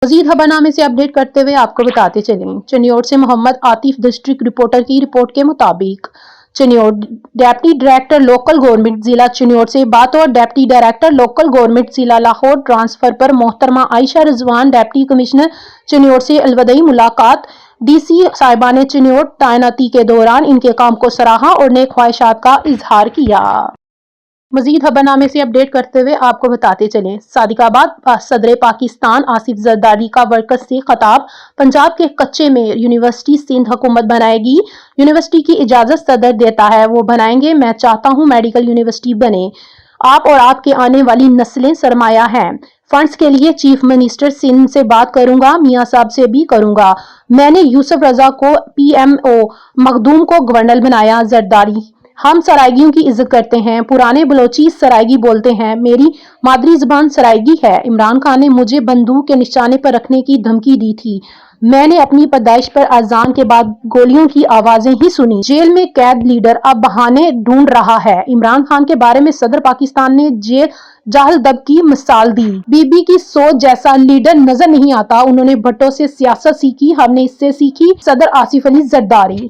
मजीद खबरनामे से अपडेट करते हुए आपको बताते चलें, चनियोट से मोहम्मद आतिफ डिस्ट्रिक्ट रिपोर्टर की रिपोर्ट के मुताबिक Chiniot deputy director local government जिला चनियोट से बतौर डेप्टी डायरेक्टर लोकल गवर्नमेंट जिला लाहौर ट्रांसफर पर मोहतरमा आयशा रिजवान डिप्टी कमिश्नर चनियोट से अलविदाई मुलाकात। डीसी साहिबा ने चनियोट तैनाती के दौरान इनके काम को सराहा और नेक ख्वाहिशात का इजहार किया। मजीद खबरनामे से अपडेट करते हुए आपको बताते चलें, सादिकाबाद सदर पाकिस्तान आसिफ जरदारी का वर्कर्स से खिताब। पंजाब के कच्चे में यूनिवर्सिटी सिंध हुकूमत बनाएगी। यूनिवर्सिटी की इजाजत सदर देता है, वो बनाएंगे। मैं चाहता हूँ मेडिकल यूनिवर्सिटी बने। आप और आपके आने वाली नस्लें सरमाया हैं। फंड्स के लिए चीफ मिनिस्टर सिंध से बात करूंगा, मियां साहब से भी करूंगा। मैंने यूसुफ रजा को PMO, मखदूम को गवर्नर बनाया। जरदारी, हम सराइगियों की इज्जत करते हैं। पुराने बलोची सराइगी बोलते हैं। मेरी मादरी जुबान सराइगी है। इमरान खान ने मुझे बंदूक के निशाने पर रखने की धमकी दी थी। मैंने अपनी पैदाइश पर अजान के बाद गोलियों की आवाजें ही सुनी। जेल में कैद लीडर अब बहाने ढूंढ रहा है। इमरान खान के बारे में सदर पाकिस्तान ने जेल जाहल दब की मिसाल दी। बीबी की सोच जैसा लीडर नजर नहीं आता। उन्होंने भट्टो से सियासत सीखी, हमने इससे सीखी। सदर आसिफ अली जरदारी।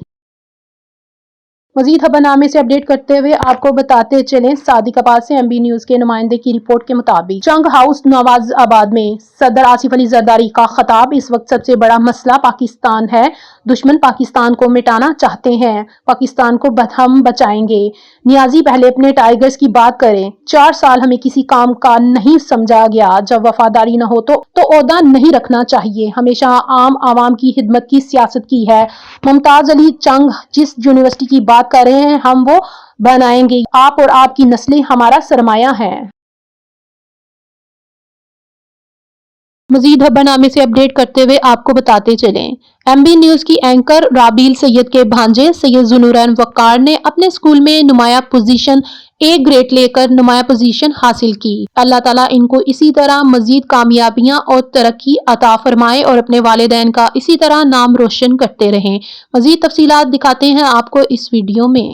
मजीद खबरनामे से अपडेट करते हुए आपको बताते चलें, सादिकाबाद से MB न्यूज के नुमाइंदे की रिपोर्ट के मुताबिक चंग हाउस नवाजाबाद में सदर आसिफ अली जरदारी का खिताब। इस वक्त सबसे बड़ा मसला पाकिस्तान है। दुश्मन पाकिस्तान को मिटाना चाहते हैं। पाकिस्तान को हम बचाएंगे। नियाजी पहले अपने टाइगर्स की बात करें। 4 साल हमें किसी काम का नहीं समझा गया। जब वफादारी न हो तो ओहदा नहीं रखना चाहिए। हमेशा आम आवाम की खिदमत की सियासत की है। मुमताज अली चंग जिस यूनिवर्सिटी की बात कर रहे हैं, हम वो बनाएंगे। आप और आपकी नस्लें हमारा सरमाया है। मजीद खबरनामे से अपडेट करते हुए आपको बताते चलें, MB न्यूज की एंकर राबील सैयद के भांजे सैयद जुनूरैन वक्कार ने अपने स्कूल में नुमाया पोजीशन A ग्रेड लेकर नुमाया पोजीशन हासिल की। अल्लाह ताला इनको इसी तरह मजीद कामयाबियां और तरक्की अता फरमाए और अपने वालिदैन का इसी तरह नाम रोशन करते रहें। मजीद तफसीलात दिखाते हैं आपको इस वीडियो में।